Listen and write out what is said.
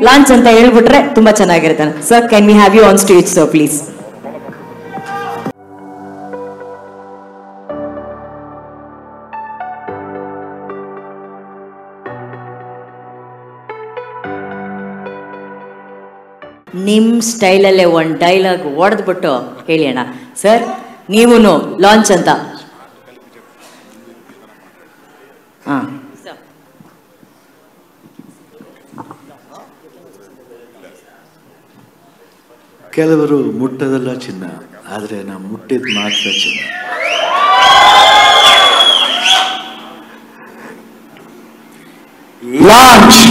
Launch ಅಂತ ಹೇಳ್ಬಿಟ್ರೆ ತುಂಬಾ ಚೆನ್ನಾಗಿರುತ್ತೆ. Sir, can we have you on stage sir please? ನಿಮ್ ಸ್ಟೈಲಲ್ಲೇ ಒಂದು ಡೈಲಾಗ್ ಹೊಡೆದ್ಬಿಟ್ಟು ಹೇಳಿ ಅಣ್ಣ. ಸರ್, ನೀವು ಲಾಂಚ್ ಅಂತ. ಹಾ, ಕೆಲವರು ಮುಟ್ಟದಲ್ಲ ಚಿನ್ನ, ಆದರೆ ನಾವು ಮುಟ್ಟಿದ ಮಾತ್ರ ಚಿನ್ನ. ಲಾಂಚ್.